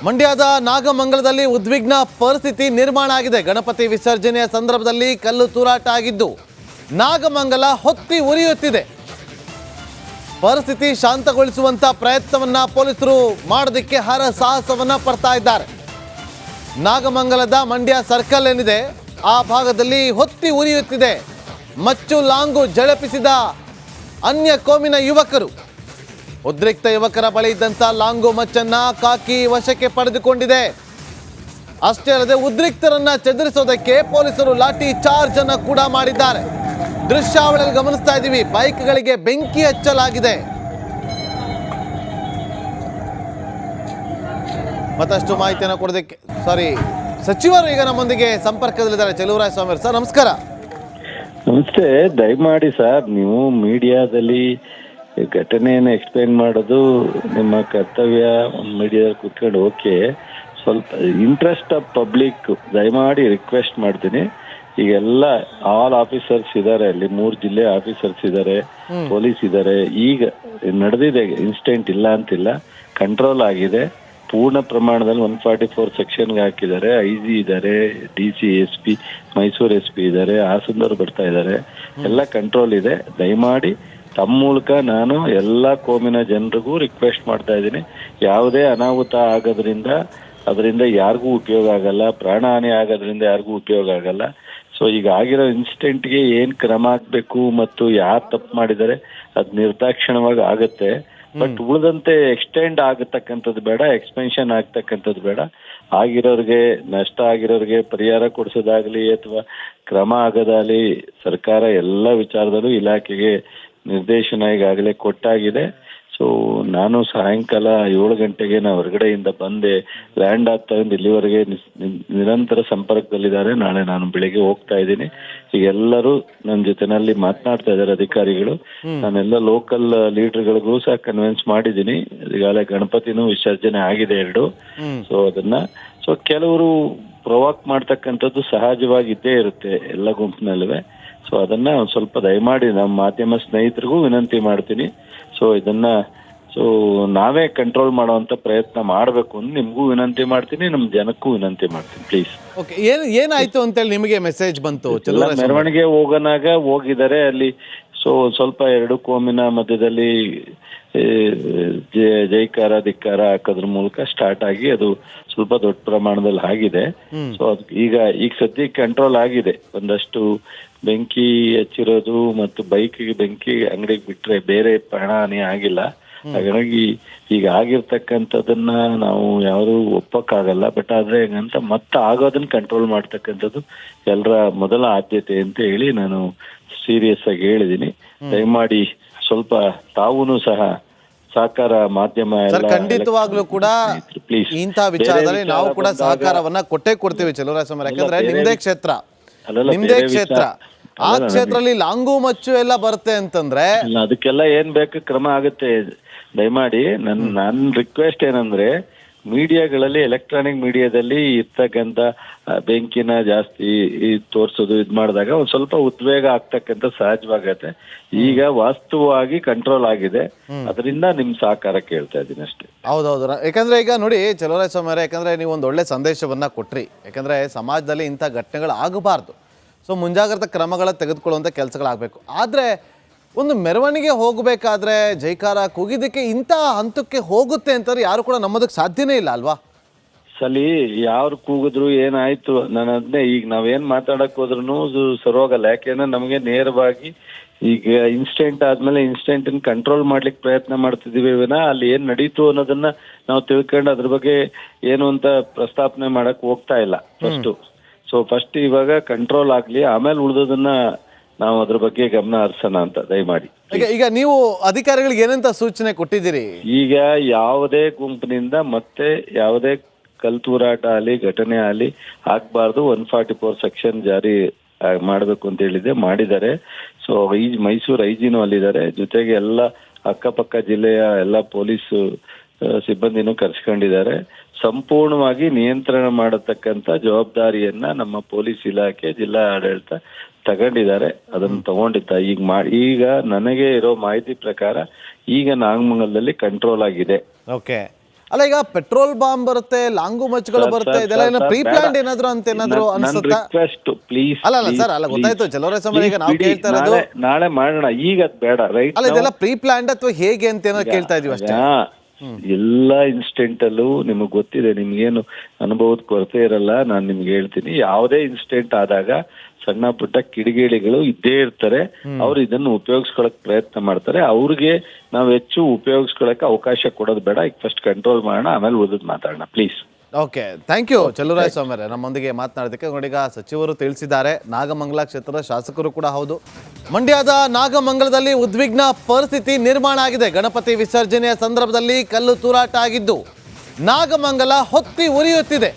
ಮಂಡ್ಯದ ನಾಗಮಂಗಲದಲ್ಲಿ ಉದ್ವಿಗ್ನ ಪರಿಸ್ಥಿತಿ ನಿರ್ಮಾಣ ಆಗಿದೆ. ಗಣಪತಿ ವಿಸರ್ಜನೆಯ ಸಂದರ್ಭದಲ್ಲಿ ಕಲ್ಲು ತೂರಾಟ ಆಗಿದ್ದು ನಾಗಮಂಗಲ ಹೊತ್ತಿ ಉರಿಯುತ್ತಿದೆ. ಪರಿಸ್ಥಿತಿ ಶಾಂತಗೊಳಿಸುವಂತ ಪ್ರಯತ್ನವನ್ನ ಪೊಲೀಸರು ಮಾಡೋದಕ್ಕೆ ಹರಸಾಹಸವನ್ನ ಪಡ್ತಾ ಇದ್ದಾರೆ. ನಾಗಮಂಗಲದ ಮಂಡ್ಯ ಸರ್ಕಲ್ ಏನಿದೆ ಆ ಭಾಗದಲ್ಲಿ ಹೊತ್ತಿ ಉರಿಯುತ್ತಿದೆ. ಮಚ್ಚು ಲಾಂಗು ಝಳಪಿಸಿದ ಅನ್ಯ ಕೋಮಿನ ಯುವಕರು. ಉದ್ರಿಕ್ತ ಯುವಕರ ಬಳಿ ಇದ್ದಂಥ ಲಾಂಗು ಮಚ್ಚನ್ನ ಕಾಕಿ ವಶಕ್ಕೆ ಪಡೆದುಕೊಂಡಿದೆ. ಅಷ್ಟೇ ಅಲ್ಲದೆ ಉದ್ರಿಕ್ತರನ್ನ ಚದುರಿಸೋದಕ್ಕೆ ಪೊಲೀಸರು ಲಾಠಿ ಚಾರ್ಜ್ ಅನ್ನ ಕೂಡ ಮಾಡಿದ್ದಾರೆ. ದೃಶ್ಯಾವಳಿಯಲ್ಲಿ ಗಮನಿಸ್ತಾ ಇದ್ದೀವಿ, ಬೈಕ್ಗಳಿಗೆ ಬೆಂಕಿ ಹಚ್ಚಲಾಗಿದೆ. ಮತ್ತಷ್ಟು ಮಾಹಿತಿಯನ್ನು ಕೊಡೋದಕ್ಕೆ ಸಚಿವರು ಈಗ ನಮ್ಮೊಂದಿಗೆ ಸಂಪರ್ಕದಲ್ಲಿದ್ದಾರೆ. ಚೆಲುವರಾಯಸ್ವಾಮಿ ಅವರು, ಸರ್ ನಮಸ್ಕಾರ. ನಮಸ್ತೆ. ದಯಮಾಡಿ ಸರ್, ನೀವು ಮೀಡಿಯಾದಲ್ಲಿ ಘಟನೆಯನ್ನು ಎಕ್ಸ್ಪ್ಲೈನ್ ಮಾಡೋದು ನಿಮ್ಮ ಕರ್ತವ್ಯ. ಮೀಡಿಯಾದಲ್ಲಿ ಕೂತ್ಕೊಂಡು ಓಕೆ, ಸ್ವಲ್ಪ ಇಂಟ್ರೆಸ್ಟ್ ಆಫ್ ಪಬ್ಲಿಕ್ ದಯಮಾಡಿ ರಿಕ್ವೆಸ್ಟ್ ಮಾಡ್ತೀನಿ. ಈಗೆಲ್ಲ ಆಲ್ ಆಫೀಸರ್ಸ್ ಇದ್ದಾರೆ, ಅಲ್ಲಿ 3 ಜಿಲ್ಲೆ ಆಫೀಸರ್ಸ್ ಇದ್ದಾರೆ, ಪೊಲೀಸ್ ಇದ್ದಾರೆ. ಈಗ ನಡೆದಿದೆ ಇನ್ಸಿಡೆಂಟ್, ಇಲ್ಲ ಅಂತಿಲ್ಲ, ಕಂಟ್ರೋಲ್ ಆಗಿದೆ. ಪೂರ್ಣ ಪ್ರಮಾಣದಲ್ಲಿ 144 ಸೆಕ್ಷನ್ಗೆ ಹಾಕಿದ್ದಾರೆ. IG ಇದ್ದಾರೆ, DC SP, ಮೈಸೂರು SP ಇದ್ದಾರೆ, ಹಾಸನದವ್ರು ಬರ್ತಾ ಇದ್ದಾರೆ. ಎಲ್ಲ ಕಂಟ್ರೋಲ್ ಇದೆ. ದಯಮಾಡಿ ತಮ್ಮ ಮೂಲಕ ನಾನು ಎಲ್ಲ ಕೋಮಿನ ಜನರಿಗೂ ರಿಕ್ವೆಸ್ಟ್ ಮಾಡ್ತಾ ಇದ್ದೀನಿ, ಯಾವುದೇ ಅನಾಹುತ ಆಗೋದ್ರಿಂದ ಅದರಿಂದ ಯಾರಿಗೂ ಉಪಯೋಗ ಆಗಲ್ಲ, ಪ್ರಾಣಹಾನಿ ಆಗೋದ್ರಿಂದ ಯಾರಿಗೂ ಉಪಯೋಗ ಆಗಲ್ಲ. ಸೊ ಈಗ ಆಗಿರೋ ಇನ್ಸಿಡೆಂಟ್ಗೆ ಏನು ಕ್ರಮ ಆಗಬೇಕು ಮತ್ತು ಯಾರು ತಪ್ಪು ಮಾಡಿದ್ದಾರೆ ಅದು ನಿರ್ದಾಕ್ಷಿಣ್ಯವಾಗಿ ಆಗುತ್ತೆ. ಬಟ್ ಉಳಿದಂತೆ ಎಕ್ಸ್ಟೆಂಡ್ ಆಗತಕ್ಕಂಥದ್ದು ಬೇಡ, ಎಕ್ಸ್ಪೆನ್ಷನ್ ಆಗ್ತಕ್ಕಂಥದ್ದು ಬೇಡ. ಆಗಿರೋರಿಗೆ, ನಷ್ಟ ಆಗಿರೋರಿಗೆ ಪರಿಹಾರ ಕೊಡಿಸೋದಾಗ್ಲಿ ಅಥವಾ ಕ್ರಮ ಆಗೋದಾಗಲಿ ಸರ್ಕಾರ ಎಲ್ಲ ವಿಚಾರದಲ್ಲೂ ಇಲಾಖೆಗೆ ನಿರ್ದೇಶನ ಈಗಾಗಲೇ ಕೊಟ್ಟಾಗಿದೆ. ಸೊ ನಾನು ಸಾಯಂಕಾಲ 7 ಗಂಟೆಗೆ ನಾವು ಹೊರಗಡೆಯಿಂದ ಬಂದೆ. ಲ್ಯಾಂಡ್ ಆಗ್ತಾ ಇಲ್ಲಿವರೆಗೆ ನಿರಂತರ ಸಂಪರ್ಕದಲ್ಲಿದ್ದಾರೆ. ನಾಳೆ ನಾನು ಬೆಳಿಗ್ಗೆ ಹೋಗ್ತಾ ಇದ್ದೀನಿ. ಈಗ ಎಲ್ಲರೂ ನನ್ನ ಜೊತೆನಲ್ಲಿ ಮಾತನಾಡ್ತಾ ಇದ್ದಾರೆ ಅಧಿಕಾರಿಗಳು. ನಾನೆಲ್ಲ ಲೋಕಲ್ ಲೀಡರ್ಗಳಿಗೂ ಸಹ ಕನ್ವಿನ್ಸ್ ಮಾಡಿದ್ದೀನಿ. ಈಗಾಗಲೇ ಗಣಪತಿನೂ ವಿಸರ್ಜನೆ ಆಗಿದೆ 2. ಸೊ ಕೆಲವರು ಪ್ರೊವಾಕ್ ಮಾಡ್ತಕ್ಕಂಥದ್ದು ಸಹಜವಾಗಿದ್ದೇ ಇರುತ್ತೆ ಎಲ್ಲ ಗುಂಪಿನಲ್ಲೂ. ಸೊ ಅದನ್ನ ಒಂದು ಸ್ವಲ್ಪ ದಯಮಾಡಿ ನಮ್ಮ ಮಾಧ್ಯಮ ಸ್ನೇಹಿತರಿಗೂ ವಿನಂತಿ ಮಾಡ್ತೀನಿ. ಸೊ ನಾವೇ ಕಂಟ್ರೋಲ್ ಮಾಡುವಂತ ಪ್ರಯತ್ನ ಮಾಡಬೇಕು ಅಂತ ನಿಮ್ಗೂ ವಿನಂತಿ ಮಾಡ್ತೀನಿ, ನಮ್ಮ ಜನಕ್ಕೂ ವಿನಂತಿ ಮಾಡ್ತೀನಿ, ಪ್ಲೀಸ್. ಓಕೆ, ಏನಾಯ್ತು ಅಂತೇಳಿ ನಿಮಗೆ ಮೆಸೇಜ್ ಬಂತು? ಮೆರವಣಿಗೆ ಹೋಗಿದ್ದಾರೆ ಅಲ್ಲಿ. ಸೊ ಸ್ವಲ್ಪ 2 ಕೋಮಿನ ಮಧ್ಯದಲ್ಲಿ ಜೈಕಾರ ಧಿಕ್ಕಾರ ಹಾಕೋದ್ರ ಮೂಲಕ ಸ್ಟಾರ್ಟ್ ಆಗಿ ಅದು ಸ್ವಲ್ಪ ದೊಡ್ಡ ಪ್ರಮಾಣದಲ್ಲಿ ಆಗಿದೆ. ಸೊ ಅದು ಈಗ ಸದ್ಯಕ್ಕೆ ಕಂಟ್ರೋಲ್ ಆಗಿದೆ. ಒಂದಷ್ಟು ಬೆಂಕಿ ಹಚ್ಚಿರೋದು ಮತ್ತು ಬೈಕ್ಗೆ ಬೆಂಕಿ, ಅಂಗಡಿಗೆ ಬಿಟ್ರೆ ಬೇರೆ ಪ್ರಾಣಹಾನಿ ಆಗಿಲ್ಲ. ಹಾಗಾಗಿ ಈಗ ಆಗಿರ್ತಕ್ಕಂಥದ್ದನ್ನ ನಾವು ಯಾರು ಒಪ್ಪಕ್ಕಾಗಲ್ಲ. ಬಟ್ ಆದ್ರೆ ಹೆಂಗಂತ ಮತ್ತೆ ಆಗೋದನ್ನ ಕಂಟ್ರೋಲ್ ಮಾಡ್ತಕ್ಕಂಥದ್ದು ಎಲ್ಲರ ಮೊದಲ ಆದ್ಯತೆ ಅಂತ ಹೇಳಿ ನಾನು ಸೀರಿಯಸ್ ಆಗಿ ಹೇಳಿದೀನಿ. ದಯಮಾಡಿ ಸ್ವಲ್ಪ ತಾವೂನು ಸಹ ಸಹಕಾರ ಮಾಧ್ಯಮ ಖಂಡಿತವಾಗ್ಲೂ ಕೂಡ ಇಂಥ ವಿಚಾರದಲ್ಲಿ ನಾವು ಕೂಡ ಸಹಕಾರವನ್ನ ಕೊಡ್ತೇವೆ ಚೆಲುವರಾಯಸ್ವಾಮಿ. ಯಾಕಂದ್ರೆ ನಿಮ್ದೇ ಕ್ಷೇತ್ರ, ಆ ಕ್ಷೇತ್ರದಲ್ಲಿ ಲಾಂಗು ಮಚ್ಚು ಎಲ್ಲ ಬರುತ್ತೆ ಅಂತಂದ್ರೆ ಅದಕ್ಕೆಲ್ಲ ಏನ್ ಬೇಕು ಕ್ರಮ ಆಗುತ್ತೆ. ದಯಮಾಡಿ ನನ್ನ ರಿಕ್ವೆಸ್ಟ್ ಏನಂದ್ರೆ, ಮೀಡಿಯಾಗಳಲ್ಲಿ, ಎಲೆಕ್ಟ್ರಾನಿಕ್ ಮೀಡಿಯಾದಲ್ಲಿ ಇರ್ತಕ್ಕಂಥ ಬೆಂಕಿನ ಜಾಸ್ತಿ ತೋರ್ಸೋದು ಇದ್ ಮಾಡಿದಾಗ ಒಂದ್ ಸ್ವಲ್ಪ ಉದ್ವೇಗ ಆಗ್ತಕ್ಕಂಥ ಸಹಜವಾಗತ್ತೆ. ಈಗ ವಾಸ್ತವವಾಗಿ ಕಂಟ್ರೋಲ್ ಆಗಿದೆ. ಅದರಿಂದ ನಿಮ್ ಸಹಕಾರ ಕೇಳ್ತಾ ಇದ್ದೀನಿ ಅಷ್ಟೇ. ಹೌದೌದು. ಯಾಕಂದ್ರೆ ಈಗ ನೋಡಿ ಚೆಲುವರಾಯಸ್ವಾಮಿ ಅವರೇ, ಯಾಕಂದ್ರೆ ನೀವು ಒಂದು ಒಳ್ಳೆ ಸಂದೇಶವನ್ನ ಕೊಟ್ರಿ. ಯಾಕಂದ್ರೆ ಸಮಾಜದಲ್ಲಿ ಇಂಥ ಘಟನೆಗಳು ಆಗಬಾರ್ದು. ಸೊ ಮುಂಜಾಗ್ರತಾ ಕ್ರಮಗಳ ತೆಗೆದುಕೊಳ್ಳುವಂಥ ಕೆಲಸಗಳಾಗಬೇಕು. ಆದರೆ ಒಂದು ಮೆರವಣಿಗೆ ಹೋಗಬೇಕಾದ್ರೆ ಜೈಕಾರ ಕೂಗಿದ್ದಕ್ಕೆ ಇಂಥ ಹಂತಕ್ಕೆ ಹೋಗುತ್ತೆ ಅಂತಂದ್ರೆ ಯಾರು ಕೂಡ ನಂಬೋದಕ್ಕೆ ಸಾಧ್ಯನೇ ಇಲ್ಲ ಅಲ್ವಾ? ಸಲಿ ಯಾರು ಕೂಗಿದ್ರು ಏನಾಯ್ತು, ನಾನು ಅದನ್ನೇ ಈಗ ನಾವೇನ್ ಮಾತಾಡಕ್ ಹೋದ್ರು ಸರೋಗಲ್ಲ. ಯಾಕೆಂದ್ರೆ ನಮಗೆ ನೇರವಾಗಿ ಈಗ ಇನ್ಸಿಡೆಂಟ್ ಆದ್ಮೇಲೆ ಇನ್ಸಿಡೆಂಟ್ ಕಂಟ್ರೋಲ್ ಮಾಡ್ಲಿಕ್ಕೆ ಪ್ರಯತ್ನ ಮಾಡ್ತಿದೀವಿ ವಿನ ಅಲ್ಲಿ ಏನ್ ನಡೀತು ಅನ್ನೋದನ್ನ ನಾವು ತಿಳ್ಕೊಂಡು ಅದ್ರ ಬಗ್ಗೆ ಏನು ಅಂತ ಪ್ರಸ್ತಾಪನೆ ಮಾಡಕ್ ಹೋಗ್ತಾ ಇಲ್ಲ ಫಸ್ಟ್ ಇವಾಗ ಕಂಟ್ರೋಲ್ ಆಗ್ಲಿ, ಆಮೇಲೆ ಉಳಿದೋದನ್ನ ನಾವು ಅದ್ರ ಬಗ್ಗೆ ಗಮನ ಹರಿಸೋಣ ಅಂತ ದಯಮಾಡಿ. ಈಗ ನೀವು ಅಧಿಕಾರಿಗಳಿಗೆ ಏನಂತ ಸೂಚನೆ ಕೊಟ್ಟಿದ್ದೀರಿ? ಈಗ ಯಾವುದೇ ಗುಂಪಿನಿಂದ ಮತ್ತೆ ಯಾವುದೇ ಕಲ್ತೂರಾಟ ಆಗಲಿ ಘಟನೆ ಆಗಲಿ ಆಗ್ಬಾರ್ದು. 144 ಸೆಕ್ಷನ್ ಜಾರಿ ಮಾಡಬೇಕು ಅಂತ ಹೇಳಿದೆ, ಮಾಡಿದ್ದಾರೆ. ಸೊ ಮೈಸೂರು IG ಅಲ್ಲಿದ್ದಾರೆ, ಜೊತೆಗೆ ಎಲ್ಲ ಅಕ್ಕಪಕ್ಕ ಜಿಲ್ಲೆಯ ಎಲ್ಲ ಪೊಲೀಸ್ ಸಿಬ್ಬಂದಿನೂ ಕರೆಸ್ಕೊಂಡಿದ್ದಾರೆ. ಸಂಪೂರ್ಣವಾಗಿ ನಿಯಂತ್ರಣ ಮಾಡತಕ್ಕಂತ ಜವಾಬ್ದಾರಿಯನ್ನ ನಮ್ಮ ಪೊಲೀಸ್ ಇಲಾಖೆ, ಜಿಲ್ಲಾ ಆಡಳಿತ ತಗೊಂಡಿದ್ದಾರೆ. ಅದನ್ನು ತಗೊಂಡಿದ್ದ ಈಗ ನನಗೆ ಇರೋ ಮಾಹಿತಿ ಪ್ರಕಾರ ಈಗ ನಾಗಮಂಗಲದಲ್ಲಿ ಕಂಟ್ರೋಲ್ ಆಗಿದೆ. ಓಕೆ, ಅಲ್ಲ, ಈಗ ಪೆಟ್ರೋಲ್ ಬಾಂಬ್ ಬರುತ್ತೆ, ಲಾಂಗು ಮಚ್ಚುಗಳು ಬರುತ್ತೆ, ಇದೆಲ್ಲ ಏನೋ ಪ್ರೀ ಪ್ಲಾನ್ಡ್ ಏನಾದ್ರು ಅಂತ ಏನಾದ್ರು ಅನ್ಸುತ್ತಾ? ಪ್ಲೀಸ್ ಅಲ್ಲ ಸರ್, ಅಲ್ಲ ಗೊತ್ತಾಯ್ತು ಚಲುವರಾಯಸ್ವಾಮಿ, ಈಗ ನಾವು ಕೇಳ್ತಾ ಇರೋದು ನಾಳೆ ಮಾಡೋಣ, ಈಗ ಅದ್ ಬೇಡ, ರೈಟ್? ಅಲ್ಲ, ಇದೆಲ್ಲ ಪ್ರೀ ಪ್ಲಾನ್ಡ್ ಅಥವಾ ಹೇಗೆ ಅಂತ ಏನೋ ಕೇಳ್ತಾ ಇದೀವಿ ಅಷ್ಟೇ. ಎಲ್ಲ ಇನ್ಸಿಡೆಂಟ್ ಅಲ್ಲೂ ನಿಮಗ್ ಗೊತ್ತಿದೆ, ನಿಮ್ಗೇನು ಅನುಭವದ ಕೊರತೆ ಇರಲ್ಲ. ನಾನು ನಿಮ್ಗೆ ಹೇಳ್ತೀನಿ, ಯಾವುದೇ ಇನ್ಸಿಡೆಂಟ್ ಆದಾಗ ಸಣ್ಣ ಪುಟ್ಟ ಕಿಡಿಗೇಡಿಗಳು ಇದ್ದೇ ಇರ್ತಾರೆ. ಅವ್ರು ಇದನ್ನು ಉಪಯೋಗಿಸ್ಕೊಳಕ್ ಪ್ರಯತ್ನ ಮಾಡ್ತಾರೆ. ಅವ್ರಿಗೆ ನಾವು ಹೆಚ್ಚು ಉಪಯೋಗಿಸ್ಕೊಳಕ್ಕೆ ಅವಕಾಶ ಕೊಡೋದು ಬೇಡ. ಈಗ ಫಸ್ಟ್ ಕಂಟ್ರೋಲ್ ಮಾಡೋಣ, ಆಮೇಲೆ ಉಳಿದ್ ಮಾತಾಡೋಣ, please. Okay, thank you Chaluvarayaswamy ಅವರೇ ನಮ್ಮೊಂದಿಗೆ ಮಾತನಾಡೋದಕ್ಕೆ. ನೋಡೀಗ ಸಚಿವರು ತಿಳಿಸಿದ್ದಾರೆ, ನಾಗಮಂಗಲ ಕ್ಷೇತ್ರದ ಶಾಸಕರು ಕೂಡ ಹೌದು. ಮಂಡ್ಯದ ನಾಗಮಂಗಲದಲ್ಲಿ ಉದ್ವಿಗ್ನ ಪರಿಸ್ಥಿತಿ ನಿರ್ಮಾಣ ಆಗಿದೆ. ಗಣಪತಿ ವಿಸರ್ಜನೆಯ ಸಂದರ್ಭದಲ್ಲಿ ಕಲ್ಲು ತೂರಾಟ ಆಗಿದ್ದು ನಾಗಮಂಗಲ ಹೊತ್ತಿ ಉರಿಯುತ್ತಿದೆ.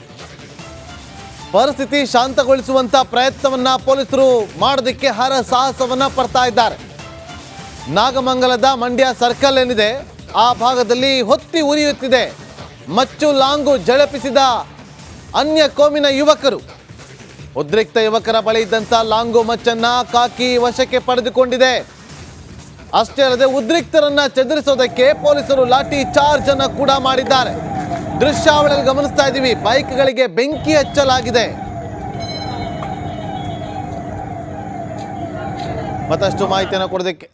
ಪರಿಸ್ಥಿತಿ ಶಾಂತಗೊಳಿಸುವಂತ ಪ್ರಯತ್ನವನ್ನ ಪೊಲೀಸರು ಮಾಡೋದಕ್ಕೆ ಹರಸಾಹಸವನ್ನ ಪಡ್ತಾ ಇದ್ದಾರೆ. ನಾಗಮಂಗಲದ ಮಂಡ್ಯ ಸರ್ಕಲ್ ಏನಿದೆ ಆ ಭಾಗದಲ್ಲಿ ಹೊತ್ತಿ ಉರಿಯುತ್ತಿದೆ. ಮಚ್ಚು ಲಾಂಗು ಝಳಪಿಸಿದ ಅನ್ಯ ಕೋಮಿನ ಯುವಕರು. ಉದ್ರಿಕ್ತ ಯುವಕರ ಬಳಿ ಇದ್ದಂಥ ಲಾಂಗು ಮಚ್ಚನ್ನ ಕಾಕಿ ವಶಕ್ಕೆ ಪಡೆದುಕೊಂಡಿದೆ. ಅಷ್ಟೇ ಅಲ್ಲದೆ ಉದ್ರಿಕ್ತರನ್ನ ಚದುರಿಸೋದಕ್ಕೆ ಪೊಲೀಸರು ಲಾಠಿ ಚಾರ್ಜ್ ಅನ್ನ ಕೂಡ ಮಾಡಿದ್ದಾರೆ. ದೃಶ್ಯಾವಳಿಯಲ್ಲಿ ಗಮನಿಸ್ತಾ ಇದ್ದೀವಿ, ಬೈಕ್ಗಳಿಗೆ ಬೆಂಕಿ ಹಚ್ಚಲಾಗಿದೆ. ಮತ್ತಷ್ಟು ಮಾಹಿತಿಯನ್ನು ಕೊಡೋದಕ್ಕೆ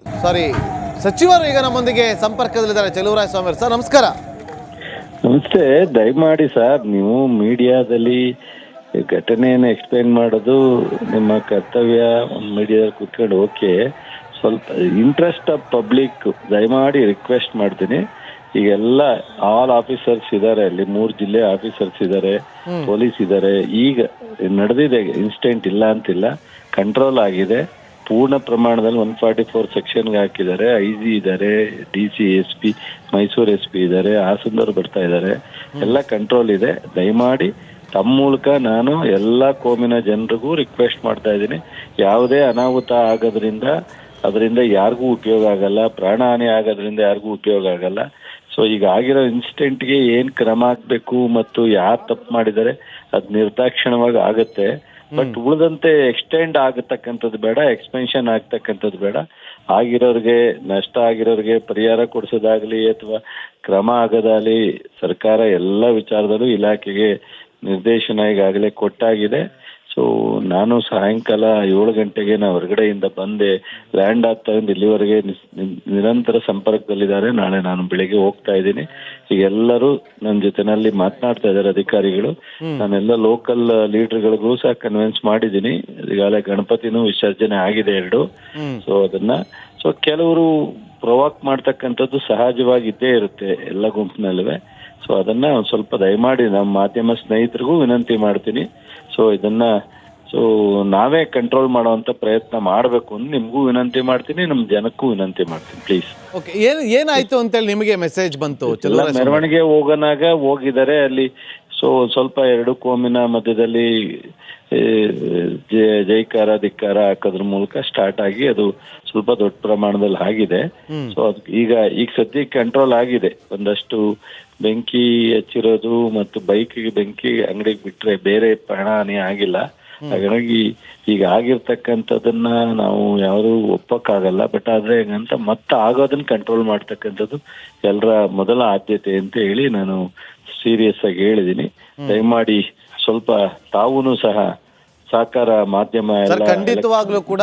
ಸಚಿವರು ಈಗ ನಮ್ಮೊಂದಿಗೆ ಸಂಪರ್ಕದಲ್ಲಿದ್ದಾರೆ. ಚಲುವರಾಯಸ್ವಾಮಿ ಅವರು, ಸರ್ ನಮಸ್ಕಾರ. ನಮಸ್ತೆ. ದಯಮಾಡಿ ಸರ್, ನೀವು ಮೀಡಿಯಾದಲ್ಲಿ ಘಟನೆಯನ್ನು ಎಕ್ಸ್ಪ್ಲೈನ್ ಮಾಡೋದು ನಿಮ್ಮ ಕರ್ತವ್ಯ. ಒಂದು ಮೀಡಿಯಾದಲ್ಲಿ ಕೂತ್ಕೊಂಡು ಓಕೆ, ಸ್ವಲ್ಪ ಇಂಟ್ರೆಸ್ಟ್ ಆಫ್ ಪಬ್ಲಿಕ್ ದಯಮಾಡಿ ರಿಕ್ವೆಸ್ಟ್ ಮಾಡ್ತೀನಿ. ಈಗೆಲ್ಲ ಆಲ್ ಆಫೀಸರ್ಸ್ ಇದ್ದಾರೆ, ಅಲ್ಲಿ 3 ಜಿಲ್ಲೆ ಆಫೀಸರ್ಸ್ ಇದ್ದಾರೆ, ಪೊಲೀಸ್ ಇದ್ದಾರೆ. ಈಗ ನಡೆದಿದೆ ಇನ್ಸಿಡೆಂಟ್, ಇಲ್ಲ ಅಂತಿಲ್ಲ, ಕಂಟ್ರೋಲ್ ಆಗಿದೆ. ಪೂರ್ಣ ಪ್ರಮಾಣದಲ್ಲಿ 144 ಸೆಕ್ಷನ್ಗೆ ಹಾಕಿದ್ದಾರೆ. IG ಇದ್ದಾರೆ, DC SP, ಮೈಸೂರು SP ಇದ್ದಾರೆ, ಹಾಸನದವ್ರು ಬರ್ತಾ ಇದ್ದಾರೆ. ಎಲ್ಲ ಕಂಟ್ರೋಲ್ ಇದೆ. ದಯಮಾಡಿ ತಮ್ಮ ಮೂಲಕ ನಾನು ಎಲ್ಲ ಕೋಮಿನ ಜನರಿಗೂ ರಿಕ್ವೆಸ್ಟ್ ಮಾಡ್ತಾ ಇದ್ದೀನಿ, ಯಾವುದೇ ಅನಾಹುತ ಆಗೋದ್ರಿಂದ ಅದರಿಂದ ಯಾರಿಗೂ ಉಪಯೋಗ ಆಗಲ್ಲ, ಪ್ರಾಣ ಹಾನಿ ಆಗೋದ್ರಿಂದ ಯಾರಿಗೂ ಉಪಯೋಗ ಆಗಲ್ಲ. ಸೊ ಈಗ ಆಗಿರೋ ಇನ್ಸಿಡೆಂಟ್ಗೆ ಏನ್ ಕ್ರಮ ಆಗ್ಬೇಕು ಮತ್ತು ಯಾರು ತಪ್ಪು ಮಾಡಿದ್ದಾರೆ ಅದು ನಿರ್ದಾಕ್ಷಿಣ್ಯವಾಗಿ ಆಗುತ್ತೆ. ಬಟ್ ಉಳಿದಂತೆ ಎಕ್ಸ್ಟೆಂಡ್ ಆಗತಕ್ಕಂಥದ್ದು ಬೇಡ, ಎಕ್ಸ್ಪೆನ್ಷನ್ ಆಗ್ತಕ್ಕಂಥದ್ದು ಬೇಡ. ಆಗಿರೋರಿಗೆ, ನಷ್ಟ ಆಗಿರೋರಿಗೆ ಪರಿಹಾರ ಕೊಡಿಸೋದಾಗ್ಲಿ ಅಥವಾ ಕ್ರಮ ಆಗೋದಾಗ್ಲಿ ಸರ್ಕಾರ ಎಲ್ಲ ವಿಚಾರದಲ್ಲೂ ಇಲಾಖೆಗೆ ನಿರ್ದೇಶನ ಈಗಾಗಲೇ ಕೊಟ್ಟಾಗಿದೆ. ಸೊ ನಾನು ಸಾಯಂಕಾಲ 7 ಗಂಟೆಗೆ ನಾ ಹೊರಗಡೆಯಿಂದ ಬಂದೆ, ಲ್ಯಾಂಡ್ ಆಗ್ತಾ ಇಲ್ಲಿವರೆಗೆ ನಿರಂತರ ಸಂಪರ್ಕದಲ್ಲಿದ್ದಾರೆ. ನಾಳೆ ನಾನು ಬೆಳಿಗ್ಗೆ ಹೋಗ್ತಾ ಇದ್ದೀನಿ. ಈಗ ಎಲ್ಲರೂ ನನ್ನ ಜೊತೆನಲ್ಲಿ ಮಾತನಾಡ್ತಾ ಇದ್ದಾರೆ ಅಧಿಕಾರಿಗಳು. ನಾನೆಲ್ಲ ಲೋಕಲ್ ಲೀಡರ್ಗಳಿಗೂ ಸಹ ಕನ್ವಿನ್ಸ್ ಮಾಡಿದ್ದೀನಿ. ಈಗಾಗಲೇ ಗಣಪತಿನೂ ವಿಸರ್ಜನೆ ಆಗಿದೆ 2. ಸೊ ಕೆಲವರು ಪ್ರೊವಾಕ್ ಮಾಡ್ತಕ್ಕಂಥದ್ದು ಸಹಜವಾಗಿದ್ದೇ ಇರುತ್ತೆ ಎಲ್ಲ ಗುಂಪಿನಲ್ಲೂ. ಸೊ ಅದನ್ನ ಒಂದು ಸ್ವಲ್ಪ ದಯಮಾಡಿ ನಮ್ಮ ಮಾಧ್ಯಮ ಸ್ನೇಹಿತರಿಗೂ ವಿನಂತಿ ಮಾಡ್ತೀನಿ. ಸೊ ನಾವೇ ಕಂಟ್ರೋಲ್ ಮಾಡುವಂತ ಪ್ರಯತ್ನ ಮಾಡಬೇಕು ಅಂತ ನಿಮ್ಗೂ ವಿನಂತಿ ಮಾಡ್ತೀನಿ, ನಮ್ಮ ಜನಕ್ಕೂ ವಿನಂತಿ ಮಾಡ್ತೀನಿ, ಪ್ಲೀಸ್. ಓಕೆ, ಏನಾಯ್ತು ಅಂತೇಳಿ ನಿಮಗೆ ಮೆಸೇಜ್ ಬಂತು? ಮೆರವಣಿಗೆ ಹೋಗಿದ್ದಾರೆ ಅಲ್ಲಿ. ಸೊ ಸ್ವಲ್ಪ 2 ಕೋಮಿನ ಮಧ್ಯದಲ್ಲಿ ಜೈಕಾರ ಧಿಕ್ಕಾರ ಹಾಕೋದ್ರ ಮೂಲಕ ಸ್ಟಾರ್ಟ್ ಆಗಿ ಅದು ಸ್ವಲ್ಪ ದೊಡ್ಡ ಪ್ರಮಾಣದಲ್ಲಿ ಆಗಿದೆ. ಸೊ ಅದು ಈಗ ಸದ್ಯಕ್ಕೆ ಕಂಟ್ರೋಲ್ ಆಗಿದೆ. ಒಂದಷ್ಟು ಬೆಂಕಿ ಹಚ್ಚಿರೋದು ಮತ್ತು ಬೈಕ್ಗೆ ಬೆಂಕಿ ಅಂಗಡಿಗೆ ಬಿಟ್ರೆ ಬೇರೆ ಪ್ರಾಣ ಹಾನಿ ಆಗಿಲ್ಲ. ಹಾಗಾಗಿ ಈಗ ಆಗಿರ್ತಕ್ಕಂಥದ್ದನ್ನ ನಾವು ಯಾರು ಒಪ್ಪಕ್ಕಾಗಲ್ಲ. ಬಟ್ ಆದ್ರೆ ಹೆಂಗಂತ ಮತ್ತೆ ಆಗೋದನ್ನ ಕಂಟ್ರೋಲ್ ಮಾಡ್ತಕ್ಕಂಥದ್ದು ಎಲ್ಲರ ಮೊದಲ ಆದ್ಯತೆ ಅಂತ ಹೇಳಿ ನಾನು ಸೀರಿಯಸ್ ಆಗಿ ಹೇಳಿದೀನಿ. ದಯಮಾಡಿ ಸ್ವಲ್ಪ ತಾವೂನು ಸಹ ಸಹಕಾರ ಮಾಧ್ಯಮ ಖಂಡಿತವಾಗ್ಲೂ ಕೂಡ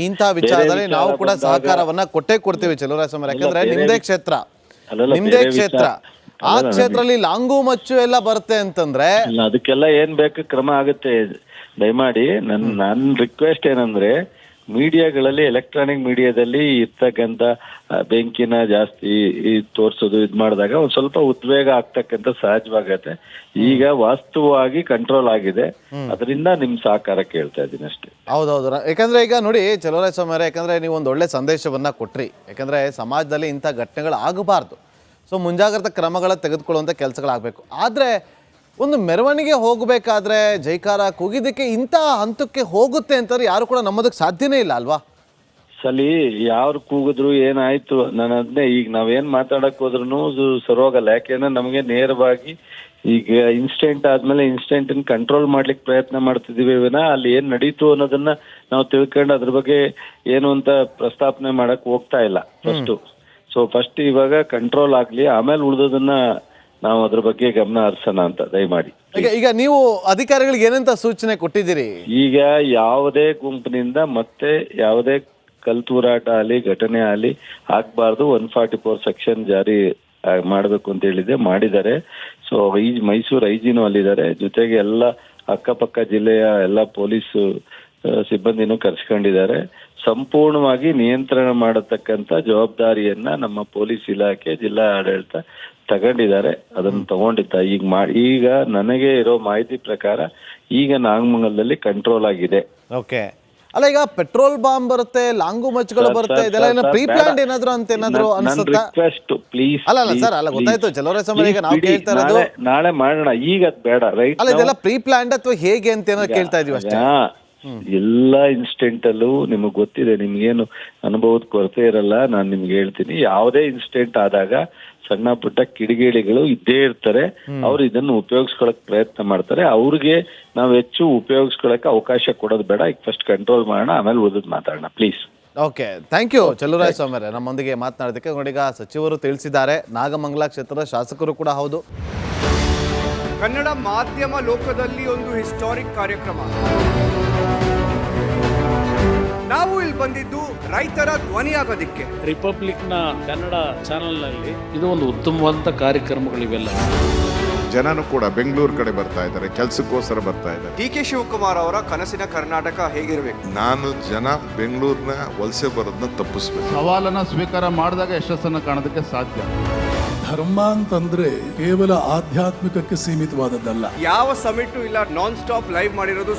ಇಂಥ ವಿಚಾರದಲ್ಲಿ ನಾವು ಕೂಡ ಸಹಕಾರವನ್ನ ಕೊಡ್ತೇವೆ ಚಲುವರಾಯಸ್ವಾಮಿ. ಯಾಕಂದ್ರೆ ನಿಮ್ದೇ ಕ್ಷೇತ್ರ, ಆ ಕ್ಷೇತ್ರದಲ್ಲಿ ಲಾಂಗು ಮಚ್ಚು ಎಲ್ಲ ಬರುತ್ತೆ ಅಂತಂದ್ರೆ ಅದಕ್ಕೆಲ್ಲ ಏನ್ ಬೇಕು ಕ್ರಮ ಆಗುತ್ತೆ. ದಯಮಾಡಿ ನನ್ನ ರಿಕ್ವೆಸ್ಟ್ ಏನಂದ್ರೆ, ಮೀಡಿಯಾಗಳಲ್ಲಿ, ಎಲೆಕ್ಟ್ರಾನಿಕ್ ಮೀಡಿಯಾದಲ್ಲಿ ಇರ್ತಕ್ಕಂಥ ಬೆಂಕಿನ ಜಾಸ್ತಿ ತೋರ್ಸೋದು ಇದ್ ಮಾಡಿದಾಗ ಒಂದ್ ಸ್ವಲ್ಪ ಉದ್ವೇಗ ಆಗ್ತಕ್ಕಂಥ ಸಹಜವಾಗತ್ತೆ. ಈಗ ವಾಸ್ತವವಾಗಿ ಕಂಟ್ರೋಲ್ ಆಗಿದೆ, ಅದರಿಂದ ನಿಮ್ ಸಹಕಾರ ಕೇಳ್ತಾ ಇದ್ದೀನಿ ಅಷ್ಟೇ. ಹೌದೌದು. ಯಾಕಂದ್ರೆ ಈಗ ನೋಡಿ ಚಲುವರಾಯಸ್ವಾಮಿ ಅವರೇ, ಯಾಕಂದ್ರೆ ನೀವು ಒಂದು ಒಳ್ಳೆ ಸಂದೇಶವನ್ನ ಕೊಟ್ರಿ. ಯಾಕಂದ್ರೆ ಸಮಾಜದಲ್ಲಿ ಇಂಥ ಘಟನೆಗಳು ಆಗಬಾರ್ದು. ಸೊ ಮುಂಜಾಗ್ರತಾ ಕ್ರಮಗಳ ತೆಗೆದುಕೊಳ್ಳುವಂಥ ಕೆಲಸಗಳಾಗಬೇಕು. ಆದರೆ ಒಂದು ಮೆರವಣಿಗೆ ಹೋಗಬೇಕಾದ್ರೆ ಜೈಕಾರ ಕೂಗಿದ್ದಕ್ಕೆ ಇಂಥ ಹಂತಕ್ಕೆ ಹೋಗುತ್ತೆ ಅಂತಂದ್ರೆ ಯಾರು ಕೂಡ ನಂಬೋದಕ್ಕೆ ಸಾಧ್ಯನೇ ಇಲ್ಲ ಅಲ್ವಾ? ಸಲಿ ಯಾರು ಕೂಗಿದ್ರು ಏನಾಯ್ತು, ನಾನು ಅದನ್ನೇ ಈಗ ನಾವೇನ್ ಮಾತಾಡಕ್ ಹೋದ್ರು ಸರೋಗಲ್ಲ. ಯಾಕೆಂದ್ರೆ ನಮಗೆ ನೇರವಾಗಿ ಈಗ ಇನ್ಸಿಡೆಂಟ್ ಆದ್ಮೇಲೆ ಇನ್ಸಿಡೆಂಟ್ ಕಂಟ್ರೋಲ್ ಮಾಡ್ಲಿಕ್ಕೆ ಪ್ರಯತ್ನ ಮಾಡ್ತಿದೀವಿ ವಿನ ಅಲ್ಲಿ ಏನ್ ನಡೀತು ಅನ್ನೋದನ್ನ ನಾವು ತಿಳ್ಕೊಂಡು ಅದ್ರ ಬಗ್ಗೆ ಏನು ಅಂತ ಪ್ರಸ್ತಾಪನೆ ಮಾಡಕ್ ಹೋಗ್ತಾ ಇಲ್ಲ ಫಸ್ಟ್. ಸೊ ಫಸ್ಟ್ ಇವಾಗ ಕಂಟ್ರೋಲ್ ಆಗ್ಲಿ, ಆಮೇಲೆ ಉಳಿದೋದನ್ನ ನಾವು ಅದ್ರ ಬಗ್ಗೆ ಗಮನ ಹರಿಸೋಣ ಅಂತ ದಯಮಾಡಿ. ಈಗ ನೀವು ಅಧಿಕಾರಿಗಳಿಗೆ ಏನಂತ ಸೂಚನೆ ಕೊಟ್ಟಿದ್ದೀರಿ? ಈಗ ಯಾವುದೇ ಗುಂಪಿನಿಂದ ಮತ್ತೆ ಯಾವುದೇ ಕಲ್ತೂರಾಟ ಆಗಲಿ ಘಟನೆ ಆಗಲಿ ಆಗ್ಬಾರ್ದು. 144 ಸೆಕ್ಷನ್ ಜಾರಿ ಮಾಡಬೇಕು ಅಂತ ಹೇಳಿದೆ, ಮಾಡಿದ್ದಾರೆ. ಸೊ ಮೈಸೂರು ಐಜಿನೂ ಅಲ್ಲಿದ್ದಾರೆ, ಜೊತೆಗೆ ಎಲ್ಲ ಅಕ್ಕಪಕ್ಕ ಜಿಲ್ಲೆಯ ಎಲ್ಲ ಪೊಲೀಸ್ ಸಿಬ್ಬಂದಿನೂ ಕರೆಸ್ಕೊಂಡಿದ್ದಾರೆ. ಸಂಪೂರ್ಣವಾಗಿ ನಿಯಂತ್ರಣ ಮಾಡತಕ್ಕಂಥ ಜವಾಬ್ದಾರಿಯನ್ನ ನಮ್ಮ ಪೊಲೀಸ್ ಇಲಾಖೆ, ಜಿಲ್ಲಾ ಆಡಳಿತ ತಗೊಂಡಿದ್ದಾರೆ. ಅದನ್ನು ತಗೊಂಡಿದ್ದ ಈಗ ನನಗೆ ಇರೋ ಮಾಹಿತಿ ಪ್ರಕಾರ ಈಗ ನಾಗಮಂಗಲದಲ್ಲಿ ಕಂಟ್ರೋಲ್ ಆಗಿದೆ. ಓಕೆ. ಅಲ್ಲ, ಈಗ ಪೆಟ್ರೋಲ್ ಬಾಂಬ್ ಬರುತ್ತೆ, ಲಾಂಗು ಮಚ್ಗಳು ಬರುತ್ತೆ, ಇದೆಲ್ಲ ಪ್ರೀ ಪ್ಲಾನ್ಡ್ ಏನಾದ್ರು ಅಂತ ಏನಾದ್ರು ಅನ್ಸುತ್ತಾ? Request please. ಅಲ್ಲ ಸರ್, ಅಲ್ಲ ಗೊತ್ತಾಯ್ತು ಚಲೋರೇಸ್ವಾಮಿ, ಈಗ ನಾವು ಕೇಳ್ತಾ ಇರೋದು ನಾಳೆ ಮಾಡೋಣ, ಈಗ ಅದ್ ಬೇಡ. ರೈಟ್, ಅಲ್ಲ ಇದೆಲ್ಲ ಪ್ರೀ ಪ್ಲಾನ್ಡ್ ಅಥವಾ ಹೇಗೆ ಅಂತ ಏನಾದ್ರು ಕೇಳ್ತಾ ಇದೀವಿ ಅಷ್ಟೇ. ಎಲ್ಲ ಇನ್ಸಿಡೆಂಟ್ ಅಲ್ಲೂ ನಿಮಗೆ ಗೊತ್ತಿದೆ, ನಿಮ್ಗೇನು ಅನುಭವದ ಕೊರತೆ ಇರಲ್ಲ. ನಾನು ನಿಮ್ಗೆ ಹೇಳ್ತೀನಿ, ಯಾವುದೇ ಇನ್ಸಿಡೆಂಟ್ ಆದಾಗ ಸಣ್ಣ ಪುಟ್ಟ ಕಿಡಿಗೇಡಿಗಳು ಇದ್ದೇ ಇರ್ತಾರೆ. ಅವ್ರು ಇದನ್ನು ಉಪಯೋಗಿಸ್ಕೊಳಕ್ ಪ್ರಯತ್ನ ಮಾಡ್ತಾರೆ. ಅವ್ರಿಗೆ ನಾವು ಹೆಚ್ಚು ಉಪಯೋಗಿಸ್ಕೊಳಕ್ಕೆ ಅವಕಾಶ ಕೊಡೋದು ಬೇಡ. ಈಗ ಫಸ್ಟ್ ಕಂಟ್ರೋಲ್ ಮಾಡೋಣ, ಆಮೇಲೆ ಉಳಿದ್ ಮಾತಾಡೋಣ please. Okay, thank you Chaluvarayaswamy ಅವರೇ ನಮ್ಮೊಂದಿಗೆ ಮಾತನಾಡೋದಕ್ಕೆ. ನೋಡಿ, ಈಗ ಸಚಿವರು ತಿಳಿಸಿದ್ದಾರೆ, ನಾಗಮಂಗಲ ಕ್ಷೇತ್ರದ ಶಾಸಕರು ಕೂಡ ಹೌದು. ಕನ್ನಡ ಮಾಧ್ಯಮ ಲೋಕದಲ್ಲಿ ಒಂದು ಹಿಸ್ಟಾರಿಕ್ ಕಾರ್ಯಕ್ರಮ. ನಾವು ಇಲ್ಲಿ ಬಂದಿದ್ದು ರೈತರ ಧ್ವನಿಯಾಗೋದಿಕ್ಕೆ. ರಿಪಬ್ಲಿಕ್ನ ಕನ್ನಡ ಚಾನೆಲ್ನಲ್ಲಿ ಇದು ಒಂದು ಉತ್ತಮವಾದಂಥ ಕಾರ್ಯಕ್ರಮಗಳಿವೆಲ್ಲ. ಜನನು ಕೂಡ ಬೆಂಗಳೂರು ಕಡೆ ಬರ್ತಾ ಇದ್ದಾರೆ, ಕೆಲಸಕ್ಕೋಸ್ಕರ ಬರ್ತಾ ಇದ್ದಾರೆ. ಡಿ.ಕೆ. ಶಿವಕುಮಾರ್ ಅವರ ಕನಸಿನ ಕರ್ನಾಟಕ ಹೇಗಿರಬೇಕು? ನಾನು ಜನ ಬೆಂಗಳೂರಿನ ವಲಸೆ ಬರೋದನ್ನ ತಪ್ಪಿಸ್ಬೇಕು. ಸವಾಲನ್ನ ಸ್ವೀಕಾರ ಮಾಡಿದಾಗ ಯಶಸ್ಸನ್ನು ಕಾಣೋದಕ್ಕೆ ಸಾಧ್ಯ. ಧರ್ಮ ಅಂತಂದ್ರೆ ಕೇವಲ ಆಧ್ಯಾತ್ಮಿಕಕ್ಕೆ ಸೀಮಿತವಾದದ್ದಲ್ಲ. ಯಾವ ಸಮಿಟು ಇಲ್ಲ, ನಾನ್ ಸ್ಟಾಪ್ ಲೈವ್ ಮಾಡಿರೋದು.